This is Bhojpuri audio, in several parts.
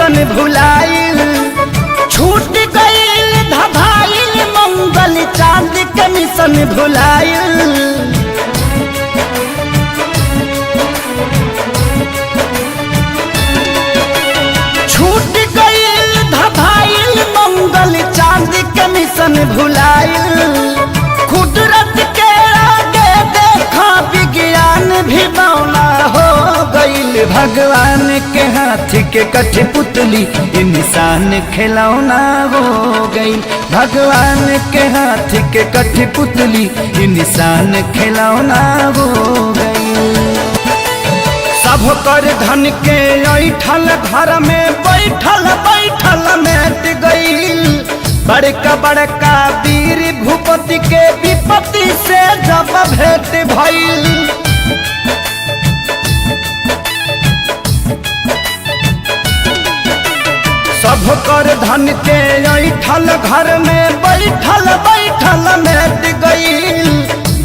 मिशन भुलाइल, छूट गईल धभाइल मंगल चांद के मिशन भुलाइल। छूट गईल धभाइल मंगल चांद के मिशन भुलाइल। कुदरत के आगे देखा विज्ञान भी बौना हो गईल। भगवान के हाथ के कठपुतली इंसान खिलौना हो गई। भगवान के हाथ के कठपुतली इंसान खिलौना हो गई। सब कर धन के ऐठल घर में बैठल बैठल मेट गईल। बड़का बड़का वीर भूपति के विपत्ति से जब भेंट भइल। सब कर धन के ऐठल घर में बैठल बैठल मेट गईल।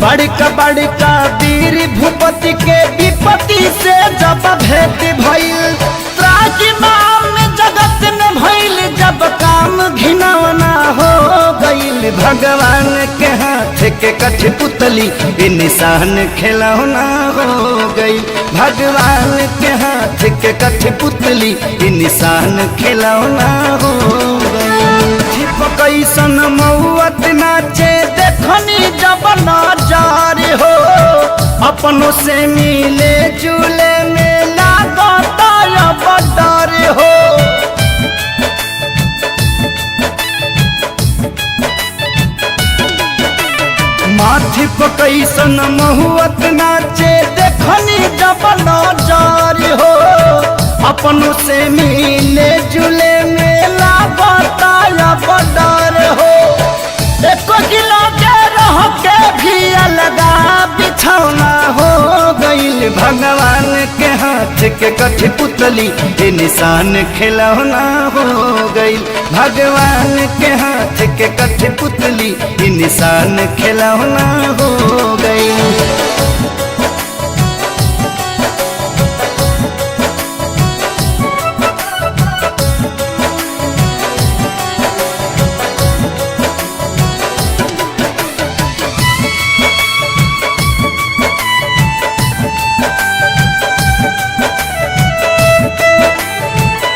बड़का बड़का वीर भूपति के विपत्ति से जब भेंट भइल। त्राजिमाम जगत में भइल जब काम घिनौना हो गईल। भगवान के हाथ के कठपुतली इंसान खिलौना हो गई। भगवान के हाथ के कठपुतली इंसान खिलौना हो गई। कैसन मौत नाचे देखनी जब नजार हो। अपनों से मिले जुले में लागता अब डर हो। माथी पर कैसन महुअत नाचे देखनी जब नजार हो। अपनों से मिले जुले में लागता अब डर हो। एको किलो के रह के भी अलगा बिछौना हो गईल। भगवान के हाथ के कठपुतली इंसान खिलौना हो गईल। भगवान के हाथ के कठपुतली इंसान खिलौना हो